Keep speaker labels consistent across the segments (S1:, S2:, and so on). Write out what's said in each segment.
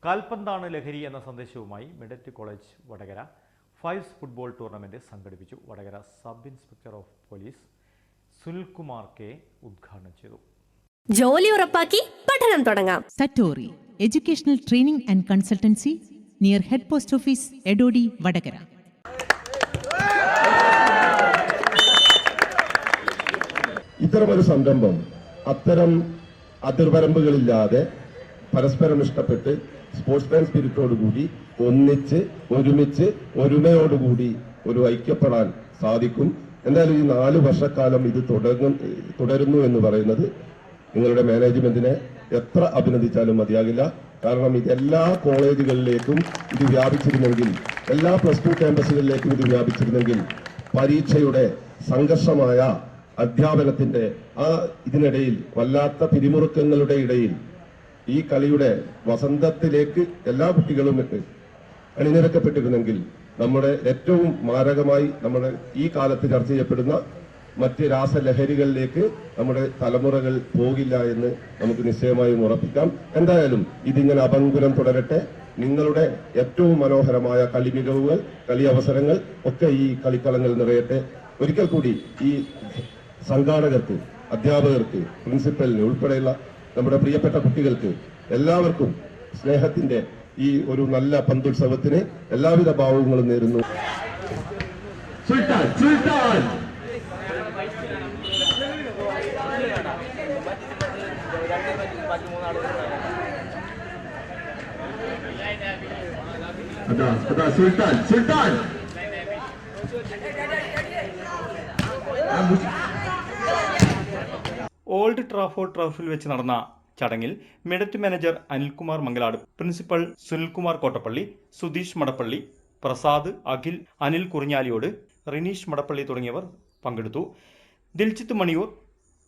S1: കാൽപന്താണ് ലഹരി എന്ന സന്ദേശവുമായി മിഡറ്റ് college Vadakara fives football tournament സംഘടിപ്പിച്ചു. Vadakara sub inspector of police Sunilkumar K ഉദ്ഘാടനം ചെയ്തു.
S2: ജോലി ഉറപ്പാക്കി പഠനം തുടങ്ങാം.
S3: സറ്റോറി educational training and consultancy near head post office Edodi Vadakara.
S4: ഇത്തരമൊരു സംരംഭം അത്തരം അതിർവരമ്പുകളില്ലാതെ പരസ്പരം ഇഷ്ടപ്പെട്ട് സ്പോർട്സ്മാൻ സ്പിരിറ്റോടുകൂടി ഒന്നിച്ച് ഒരുമിച്ച് ഒരുമയോടുകൂടി ഒരു ഐക്യപ്പെടാൻ സാധിക്കും. എന്തായാലും ഈ 4 വർഷക്കാലം ഇത് തുടരുന്നു എന്ന് പറയുന്നത് നിങ്ങളുടെ മാനേജ്മെന്റിനെ എത്ര അഭിനന്ദിച്ചാലും മതിയാകില്ല. കാരണം ഇതെല്ലാ കോളേജുകളിലേക്കും ഇത് വ്യാപിച്ചിരുന്നെങ്കിൽ, എല്ലാ +2 ക്യാമ്പസുകളിലേക്കും ഇത് വ്യാപിച്ചിരുന്നെങ്കിൽ പരീക്ഷയുടെ സംഘർഷമായ അധ്യാപനത്തിന്റെ ഇതിനിടയിൽ വല്ലാത്ത പിരിമുറുക്കങ്ങളുടെ ഇടയിൽ ഈ കളിയുടെ വസന്തത്തിലേക്ക് എല്ലാ കുട്ടികളും അണിനിരക്കപ്പെട്ടിരുന്നെങ്കിൽ നമ്മുടെ ഏറ്റവും മാരകമായി നമ്മുടെ ഈ കാലത്ത് ചർച്ച ചെയ്യപ്പെടുന്ന മറ്റ് രാസലഹരികളിലേക്ക് നമ്മുടെ തലമുറകൾ പോകില്ല എന്ന് നമുക്ക് നിശ്ചയമായും ഉറപ്പിക്കാം. എന്തായാലും ഇതിങ്ങനെ അപങ്കുരം തുടരട്ടെ. നിങ്ങളുടെ ഏറ്റവും മനോഹരമായ കളി മികവുകൾ, കളി അവസരങ്ങൾ ഒക്കെ ഈ കളിക്കളങ്ങൾ നിറയട്ടെ. ഒരിക്കൽ കൂടി ഈ സംഘാടകർക്ക്, അധ്യാപകർക്ക്, പ്രിൻസിപ്പലിന് ഉൾപ്പെടെയുള്ള നമ്മുടെ പ്രിയപ്പെട്ട കുട്ടികൾക്ക് എല്ലാവർക്കും സ്നേഹത്തിന്റെ ഈ ഒരു നല്ല പന്തുത്സവത്തിന് എല്ലാവിധ ഭാവങ്ങളും നേരുന്നു. സുൽത്താൻ സുൽത്താൻ സുൽത്താൻ സുൽത്താൻ
S1: ഓൾഡ് ട്രാഫോർഡ് ടർഫിൽ വെച്ച് നടന്ന ചടങ്ങിൽ മിഡറ്റ് മാനേജർ അനിൽകുമാർ മംഗലാട്, പ്രിൻസിപ്പൽ സുനിൽകുമാർ കോട്ടപ്പള്ളി, സുധീഷ് മടപ്പള്ളി, പ്രസാദ്, അഖിൽ, അനിൽ കുറിഞ്ഞാലിയോട്, റിനീഷ് മടപ്പള്ളി തുടങ്ങിയവർ പങ്കെടുത്തു. ദിൽജിത്ത് മണിയൂർ,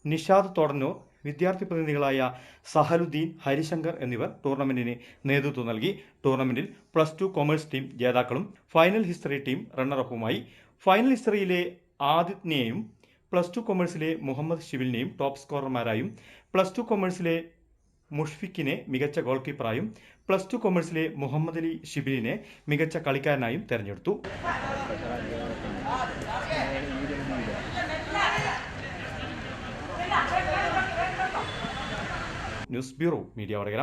S1: നിഷാദ് തോടന്നൂർ, വിദ്യാർത്ഥി പ്രതിനിധികളായ സഹലുദ്ദീൻ, ഹരിശങ്കർ എന്നിവർ ടൂർണമെന്റിന് നേതൃത്വം നൽകി. ടൂർണമെന്റിൽ +2 കൊമേഴ്സ് ടീം ജേതാക്കളും ഫൈനൽ ഹിസ്റ്ററി ടീം റണ്ണറപ്പുമായി. ഫൈനൽ ഹിസ്റ്ററിയിലെ ആദിത്യനെയും +2 കൊമേഴ്സിലെ മുഹമ്മദ് ഷിബിലിനെയും ടോപ്പ് സ്കോറർമാരായും, +2 കൊമേഴ്സിലെ മുഷ്ഫിഖിനെ മികച്ച ഗോൾ കീപ്പറായും, +2 കൊമേഴ്സിലെ മുഹമ്മദ് അലി ഷിബിലിനെ മികച്ച കളിക്കാരനായും തെരഞ്ഞെടുത്തു. News bureau, media Vadakara.